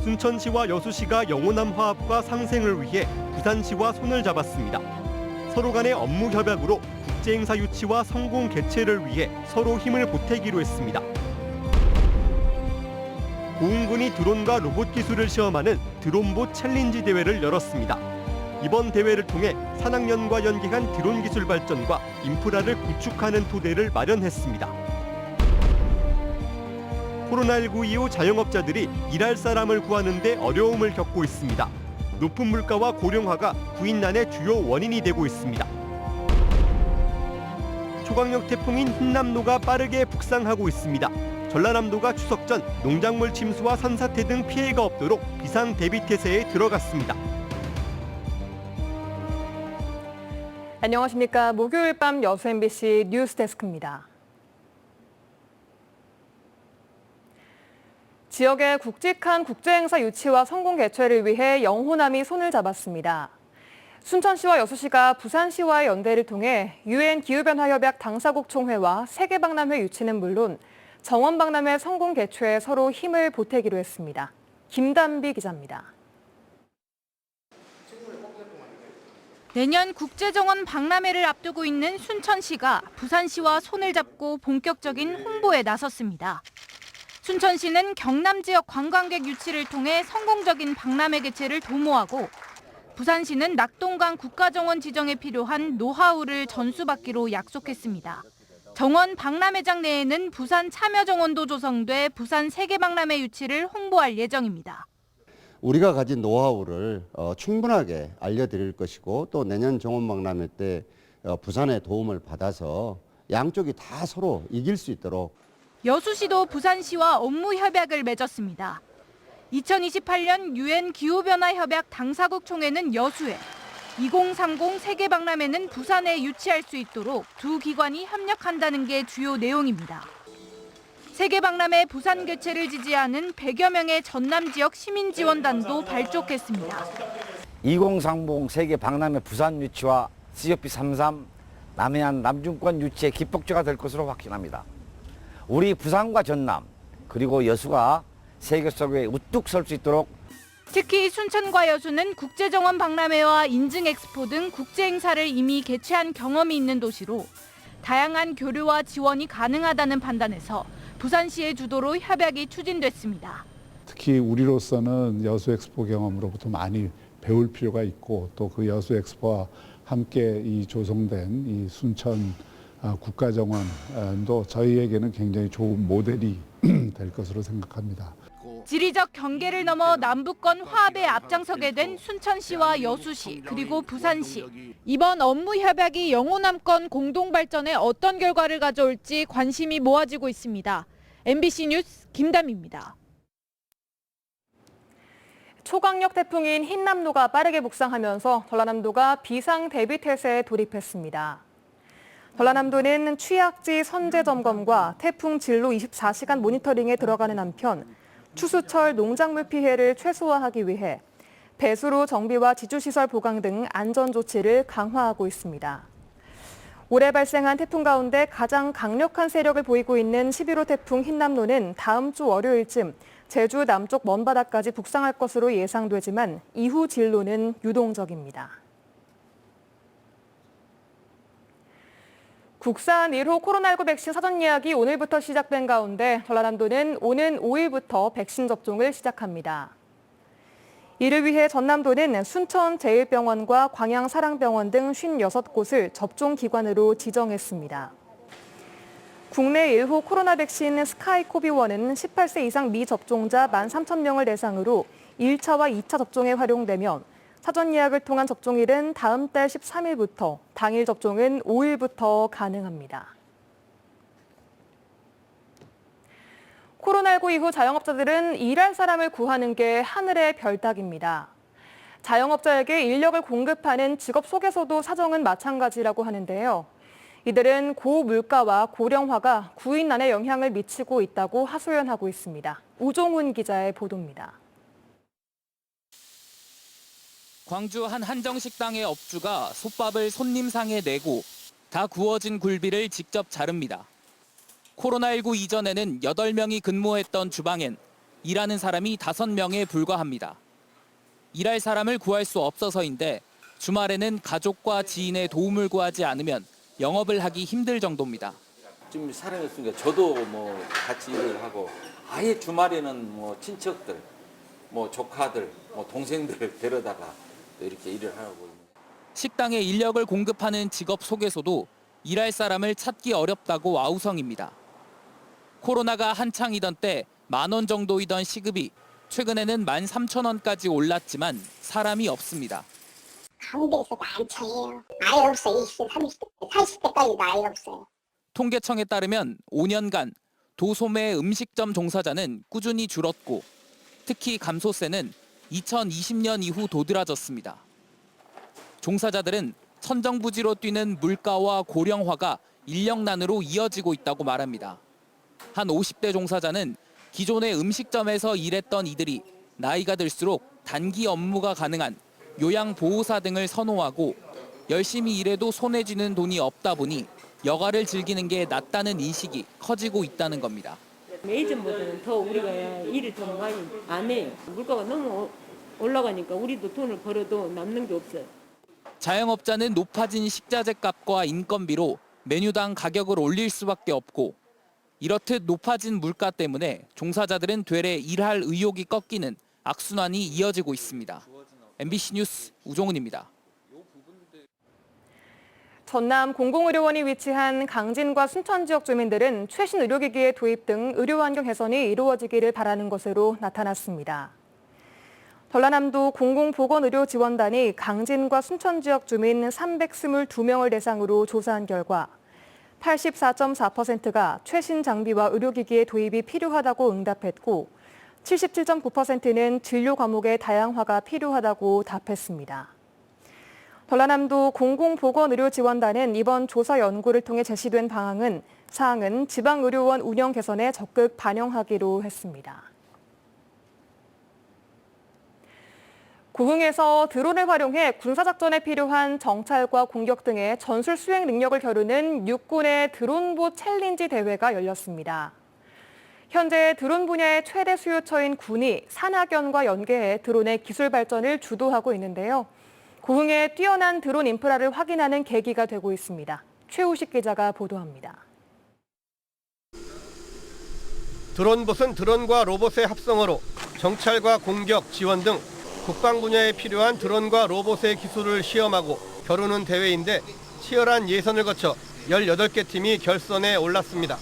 순천시와 여수시가 영호남 화합과 상생을 위해 부산시와 손을 잡았습니다. 서로 간의 업무 협약으로 국제행사 유치와 성공 개최를 위해 서로 힘을 보태기로 했습니다. 고흥군이 드론과 로봇 기술을 시험하는 드론봇 챌린지 대회를 열었습니다. 이번 대회를 통해 산학연과 연계한 드론 기술 발전과 인프라를 구축하는 토대를 마련했습니다. 코로나19 이후 자영업자들이 일할 사람을 구하는 데 어려움을 겪고 있습니다. 높은 물가와 고령화가 구인난의 주요 원인이 되고 있습니다. 초강력 태풍인 흰남노가 빠르게 북상하고 있습니다. 전라남도가 추석 전 농작물 침수와 산사태 등 피해가 없도록 비상 대비 태세에 들어갔습니다. 안녕하십니까. 목요일 밤 여수 MBC 뉴스데스크입니다. 지역의 굵직한 국제행사 유치와 성공 개최를 위해 영호남이 손을 잡았습니다. 순천시와 여수시가 부산시와의 연대를 통해 UN 기후변화협약 당사국 총회와 세계박람회 유치는 물론 정원박람회 성공 개최에 서로 힘을 보태기로 했습니다. 김단비 기자입니다. 내년 국제정원 박람회를 앞두고 있는 순천시가 부산시와 손을 잡고 본격적인 홍보에 나섰습니다. 순천시는 경남 지역 관광객 유치를 통해 성공적인 박람회 개최를 도모하고 부산시는 낙동강 국가정원 지정에 필요한 노하우를 전수받기로 약속했습니다. 정원 박람회장 내에는 부산 참여정원도 조성돼 부산 세계박람회 유치를 홍보할 예정입니다. 우리가 가진 노하우를 충분하게 알려드릴 것이고 또 내년 정원박람회 때 부산의 도움을 받아서 양쪽이 다 서로 이길 수 있도록. 여수시도 부산시와 업무 협약을 맺었습니다. 2028년 UN 기후변화협약 당사국 총회는 여수에, 2030 세계박람회는 부산에 유치할 수 있도록 두 기관이 협력한다는 게 주요 내용입니다. 세계박람회 부산 개최를 지지하는 100여 명의 전남 지역 시민지원단도 발족했습니다. 2030 세계박람회 부산 유치와 COP33 남해안 남중권 유치의 기폭제가 될 것으로 확신합니다. 우리 부산과 전남 그리고 여수가 세계 속에 우뚝 설 수 있도록. 특히 순천과 여수는 국제정원 박람회와 인증엑스포 등 국제행사를 이미 개최한 경험이 있는 도시로 다양한 교류와 지원이 가능하다는 판단에서 부산시의 주도로 협약이 추진됐습니다. 특히 우리로서는 여수 엑스포 경험으로부터 많이 배울 필요가 있고 또 그 여수 엑스포와 함께 이 조성된 이 순천 국가정원도 저희에게는 굉장히 좋은 모델이 될 것으로 생각합니다. 지리적 경계를 넘어 남북권 화합에 앞장서게 된 순천시와 여수시 그리고 부산시. 이번 업무 협약이 영호남권 공동 발전에 어떤 결과를 가져올지 관심이 모아지고 있습니다. MBC 뉴스 김담입니다. 초강력 태풍인 흰남노가 빠르게 북상하면서 전라남도가 비상 대비 태세에 돌입했습니다. 전라남도는 취약지 선제 점검과 태풍 진로 24시간 모니터링에 들어가는 한편 추수철 농작물 피해를 최소화하기 위해 배수로 정비와 지주시설 보강 등 안전 조치를 강화하고 있습니다. 올해 발생한 태풍 가운데 가장 강력한 세력을 보이고 있는 11호 태풍 흰남노는 다음 주 월요일쯤 제주 남쪽 먼바다까지 북상할 것으로 예상되지만 이후 진로는 유동적입니다. 국산 1호 코로나19 백신 사전 예약이 오늘부터 시작된 가운데 전라남도는 오는 5일부터 백신 접종을 시작합니다. 이를 위해 전남도는 순천제일병원과 광양사랑병원 등 56곳을 접종기관으로 지정했습니다. 국내 1호 코로나 백신 스카이코비1은 18세 이상 미접종자 13,000명을 대상으로 1차와 2차 접종에 활용되면 사전 예약을 통한 접종일은 다음 달 13일부터, 당일 접종은 5일부터 가능합니다. 코로나19 이후 자영업자들은 일할 사람을 구하는 게 하늘의 별따기입니다. 자영업자에게 인력을 공급하는 직업 속에서도 사정은 마찬가지라고 하는데요. 이들은 고물가와 고령화가 구인난에 영향을 미치고 있다고 하소연하고 있습니다. 우종훈 기자의 보도입니다. 광주 한 한정식당의 업주가 솥밥을 손님상에 내고 다 구워진 굴비를 직접 자릅니다. 코로나19 이전에는 8명이 근무했던 주방엔 일하는 사람이 5명에 불과합니다. 일할 사람을 구할 수 없어서인데 주말에는 가족과 지인의 도움을 구하지 않으면 영업을 하기 힘들 정도입니다. 지금 사람이 없으니까 저도 뭐 같이 일을 하고 아예 주말에는 뭐 친척들, 뭐 조카들, 뭐 동생들 데려다가 또 이렇게 일을 하고. 식당에 인력을 공급하는 직업 속에서도 일할 사람을 찾기 어렵다고 아우성입니다. 코로나가 한창이던 때 10,000원 정도이던 시급이 최근에는 13,000원까지 올랐지만 사람이 없습니다. 가운데에서도 한창이에요. 아예 없어요. 20대, 30대, 40대까지도 아예 없어요. 통계청에 따르면 5년간 도소매 음식점 종사자는 꾸준히 줄었고 특히 감소세는 2020년 이후 도드라졌습니다. 종사자들은 천정부지로 뛰는 물가와 고령화가 인력난으로 이어지고 있다고 말합니다. 한 50대 종사자는 기존의 음식점에서 일했던 이들이 나이가 들수록 단기 업무가 가능한 요양보호사 등을 선호하고 열심히 일해도 손에 쥐는 돈이 없다 보니 여가를 즐기는 게 낫다는 인식이 커지고 있다는 겁니다. 예전보다는 더 우리가 일을 더 많이 안 해요. 물가가 너무 올라가니까 우리도 돈을 벌어도 남는 게 없어요. 자영업자는 높아진 식자재 값과 인건비로 메뉴당 가격을 올릴 수밖에 없고 이렇듯 높아진 물가 때문에 종사자들은 되레 일할 의욕이 꺾이는 악순환이 이어지고 있습니다. MBC 뉴스 우종훈입니다. 전남 공공의료원이 위치한 강진과 순천 지역 주민들은 최신 의료기기의 도입 등 의료 환경 개선이 이루어지기를 바라는 것으로 나타났습니다. 전라남도 공공보건의료지원단이 강진과 순천 지역 주민 322명을 대상으로 조사한 결과 84.4%가 최신 장비와 의료기기의 도입이 필요하다고 응답했고 77.9%는 진료 과목의 다양화가 필요하다고 답했습니다. 전라남도 공공보건의료지원단은 이번 조사 연구를 통해 제시된 사항은 지방의료원 운영 개선에 적극 반영하기로 했습니다. 고흥에서 드론을 활용해 군사작전에 필요한 정찰과 공격 등의 전술 수행 능력을 겨루는 육군의 드론보 챌린지 대회가 열렸습니다. 현재 드론 분야의 최대 수요처인 군이 산학연과 연계해 드론의 기술 발전을 주도하고 있는데요. 고흥의 뛰어난 드론 인프라를 확인하는 계기가 되고 있습니다. 최우식 기자가 보도합니다. 드론봇은 드론과 로봇의 합성어로 정찰과 공격, 지원 등 국방 분야에 필요한 드론과 로봇의 기술을 시험하고 겨루는 대회인데 치열한 예선을 거쳐 18개 팀이 결선에 올랐습니다.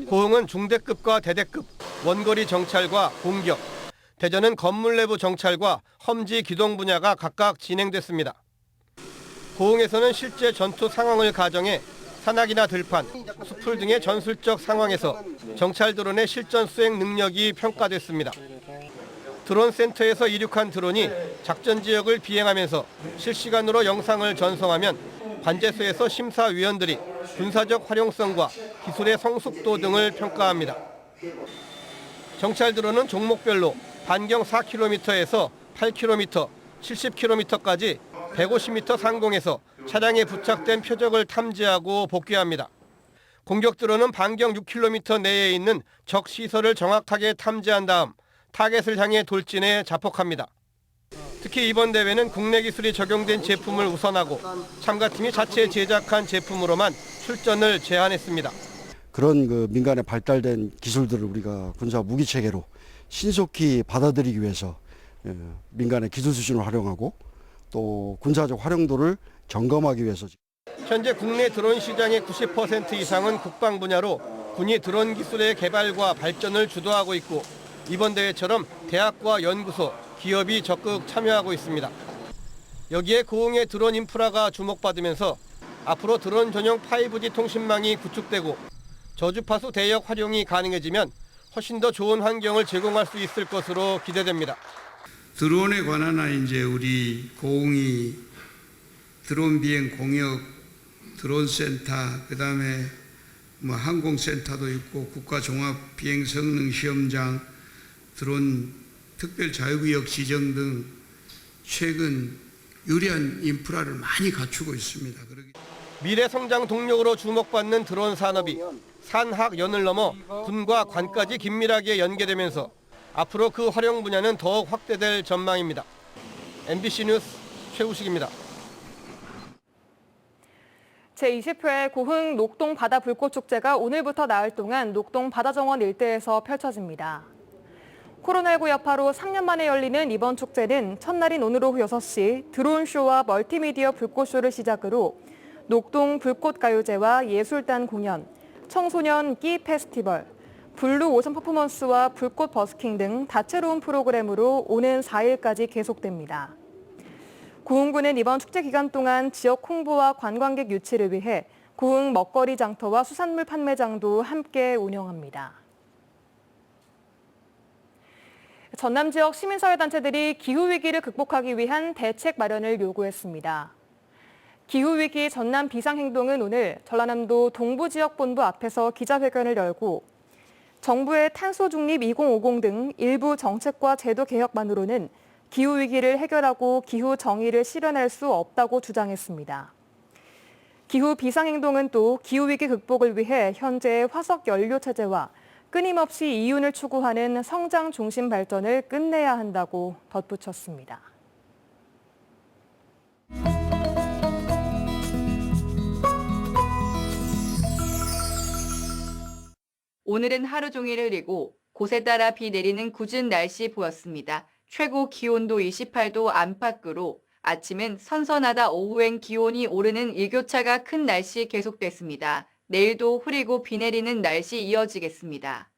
고흥은 중대급과 대대급, 원거리 정찰과 공격, 대전은 건물 내부 정찰과 험지 기동 분야가 각각 진행됐습니다. 고흥에서는 실제 전투 상황을 가정해 산악이나 들판, 수풀 등의 전술적 상황에서 정찰 드론의 실전 수행 능력이 평가됐습니다. 드론 센터에서 이륙한 드론이 작전 지역을 비행하면서 실시간으로 영상을 전송하면 관제소에서 심사위원들이 군사적 활용성과 기술의 성숙도 등을 평가합니다. 정찰 드론은 종목별로 반경 4km에서 8km, 70km까지 150m 상공에서 차량에 부착된 표적을 탐지하고 복귀합니다. 공격 드론은 반경 6km 내에 있는 적 시설을 정확하게 탐지한 다음 타겟을 향해 돌진해 자폭합니다. 특히 이번 대회는 국내 기술이 적용된 제품을 우선하고 참가팀이 자체 제작한 제품으로만 출전을 제한했습니다. 그런 민간에 발달된 기술들을 우리가 군사 무기 체계로 신속히 받아들이기 위해서 민간의 기술 수준을 활용하고 또 군사적 활용도를 점검하기 위해서 현재 국내 드론 시장의 90% 이상은 국방 분야로 군이 드론 기술의 개발과 발전을 주도하고 있고 이번 대회처럼 대학과 연구소, 기업이 적극 참여하고 있습니다. 여기에 고흥의 드론 인프라가 주목받으면서 앞으로 드론 전용 5G 통신망이 구축되고 저주파수 대역 활용이 가능해지면 훨씬 더 좋은 환경을 제공할 수 있을 것으로 기대됩니다. 드론에 관한 이제 우리 고흥이 드론 비행 공역 드론 센터, 그다음에 항공센터도 있고 국가 종합 비행 성능 시험장, 드론 특별 자유구역 지정 등 최근 유리한 인프라를 많이 갖추고 있습니다. 미래 성장 동력으로 주목받는 드론 산업이 산학연을 넘어 군과 관까지 긴밀하게 연계되면서 앞으로 그 활용 분야는 더욱 확대될 전망입니다. MBC 뉴스 최우식입니다. 제20회 고흥 녹동 바다 불꽃 축제가 오늘부터 나흘 동안 녹동 바다정원 일대에서 펼쳐집니다. 코로나19 여파로 3년 만에 열리는 이번 축제는 첫날인 오늘 오후 6시 드론쇼와 멀티미디어 불꽃쇼를 시작으로 녹동 불꽃가요제와 예술단 공연, 청소년 끼 페스티벌, 블루 오션 퍼포먼스와 불꽃 버스킹 등 다채로운 프로그램으로 오는 4일까지 계속됩니다. 고흥군은 이번 축제 기간 동안 지역 홍보와 관광객 유치를 위해 고흥 먹거리 장터와 수산물 판매장도 함께 운영합니다. 전남 지역 시민사회단체들이 기후위기를 극복하기 위한 대책 마련을 요구했습니다. 기후위기 전남 비상행동은 오늘 전라남도 동부지역본부 앞에서 기자회견을 열고 정부의 탄소중립 2050 등 일부 정책과 제도 개혁만으로는 기후위기를 해결하고 기후 정의를 실현할 수 없다고 주장했습니다. 기후 비상행동은 또 기후위기 극복을 위해 현재의 화석 연료 체제와 끊임없이 이윤을 추구하는 성장 중심 발전을 끝내야 한다고 덧붙였습니다. 오늘은 하루 종일 흐리고 곳에 따라 비 내리는 궂은 날씨 보였습니다. 최고 기온도 28도 안팎으로 아침은 선선하다 오후엔 기온이 오르는 일교차가 큰 날씨 계속됐습니다. 내일도 흐리고 비 내리는 날씨 이어지겠습니다.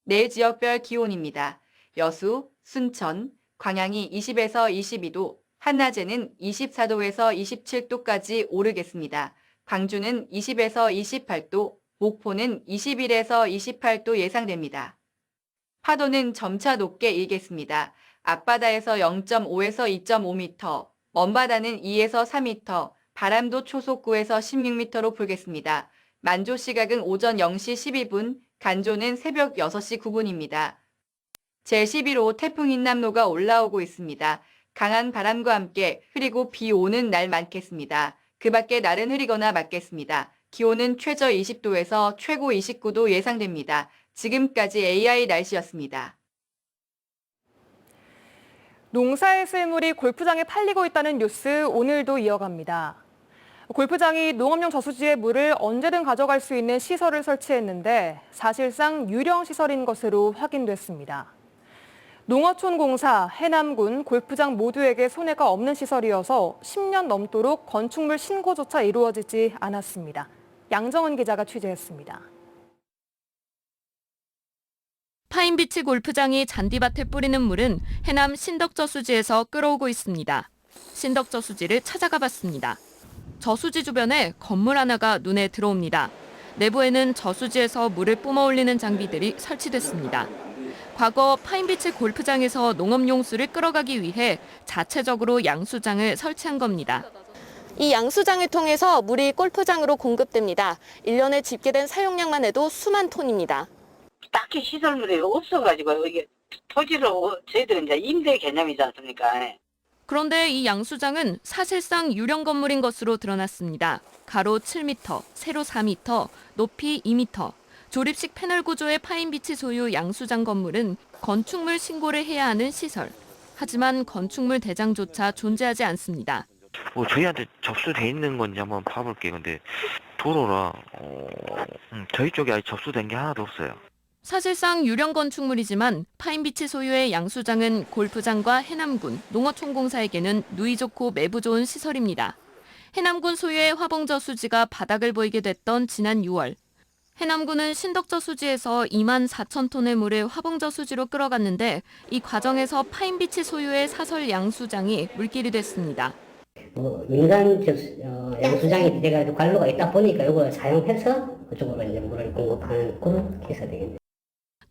내일 지역별 기온입니다. 여수, 순천, 광양이 20에서 22도, 한낮에는 24도에서 27도까지 오르겠습니다. 광주는 20에서 28도, 목포는 21에서 28도 예상됩니다. 파도는 점차 높게 일겠습니다. 앞바다에서 0.5에서 2.5m, 먼바다는 2에서 3m, 바람도 초속 9에서 16m로 불겠습니다. 만조 시각은 오전 0시 12분, 간조는 새벽 6시 9분입니다. 제11호 태풍 흰남노가 올라오고 있습니다. 강한 바람과 함께 흐리고 비 오는 날 많겠습니다. 그 밖에 날은 흐리거나 맑겠습니다. 기온은 최저 20도에서 최고 29도 예상됩니다. 지금까지 AI 날씨였습니다. 농사에 쓸 물이 골프장에 팔리고 있다는 뉴스 오늘도 이어갑니다. 골프장이 농업용 저수지의 물을 언제든 가져갈 수 있는 시설을 설치했는데 사실상 유령 시설인 것으로 확인됐습니다. 농어촌공사, 해남군, 골프장 모두에게 손해가 없는 시설이어서 10년 넘도록 건축물 신고조차 이루어지지 않았습니다. 양정은 기자가 취재했습니다. 파인비치 골프장이 잔디밭에 뿌리는 물은 해남 신덕저수지에서 끌어오고 있습니다. 신덕저수지를 찾아가 봤습니다. 저수지 주변에 건물 하나가 눈에 들어옵니다. 내부에는 저수지에서 물을 뿜어올리는 장비들이 설치됐습니다. 과거 파인비치 골프장에서 농업용수를 끌어가기 위해 자체적으로 양수장을 설치한 겁니다. 이 양수장을 통해서 물이 골프장으로 공급됩니다. 1년에 집계된 사용량만 해도 수만 톤입니다. 딱히 시설물이 없어가지고 이게 토지를 저희들은 이제 임대 개념이지 않습니까? 그런데 이 양수장은 사실상 유령 건물인 것으로 드러났습니다. 가로 7m, 세로 4m, 높이 2m. 조립식 패널 구조의 파인비치 소유 양수장 건물은 건축물 신고를 해야 하는 시설. 하지만 건축물 대장조차 존재하지 않습니다. 저희한테 접수돼 있는 건지 한번 봐볼게요. 근데 도로라 저희 쪽에 아직 접수된 게 하나도 없어요. 사실상 유령 건축물이지만 파인비치 소유의 양수장은 골프장과 해남군, 농어촌공사에게는 누이 좋고 매부 좋은 시설입니다. 해남군 소유의 화봉저수지가 바닥을 보이게 됐던 지난 6월. 해남군은 신덕저수지에서 2만 4천 톤의 물을 화봉저수지로 끌어갔는데 이 과정에서 파인비치 소유의 사설 양수장이 물길이 됐습니다. 민간 양수장이 돼가지고 관로가 있다 보니까 이걸 사용해서 그쪽으로 이제 물을 공급하는 그런 케이스가 되겠네요.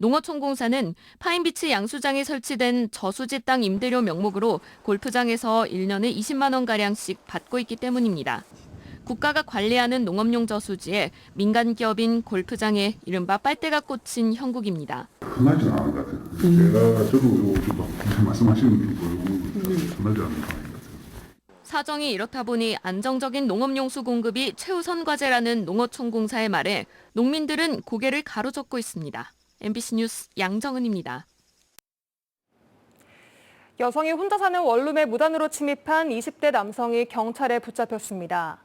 농어촌공사는 파인비치 양수장이 설치된 저수지 땅 임대료 명목으로 골프장에서 1년에 20만 원가량씩 받고 있기 때문입니다. 국가가 관리하는 농업용 저수지에 민간 기업인 골프장에 이른바 빨대가 꽂힌 형국입니다. 흔하지 않은 것 같아요. 저도 말씀하시는 게 흔하지 않은 것 같아요. 사정이 이렇다 보니 안정적인 농업용수 공급이 최우선 과제라는 농어촌공사의 말에 농민들은 고개를 가로젓고 있습니다. MBC 뉴스 양정은입니다. 여성이 혼자 사는 원룸에 무단으로 침입한 20대 남성이 경찰에 붙잡혔습니다.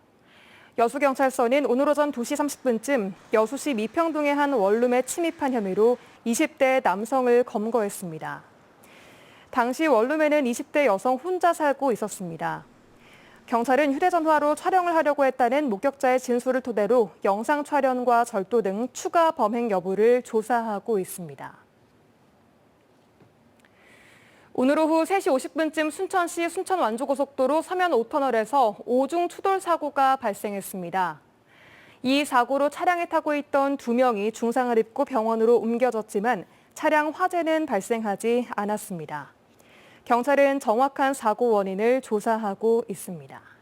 여수경찰서는 오늘 오전 2시 30분쯤 여수시 미평동의 한 원룸에 침입한 혐의로 20대 남성을 검거했습니다. 당시 원룸에는 20대 여성 혼자 살고 있었습니다. 경찰은 휴대전화로 촬영을 하려고 했다는 목격자의 진술을 토대로 영상 촬영과 절도 등 추가 범행 여부를 조사하고 있습니다. 오늘 오후 3시 50분쯤 순천시 순천완주고속도로 서면 5터널에서 오중 추돌 사고가 발생했습니다. 이 사고로 차량에 타고 있던 2명이 중상을 입고 병원으로 옮겨졌지만 차량 화재는 발생하지 않았습니다. 경찰은 정확한 사고 원인을 조사하고 있습니다.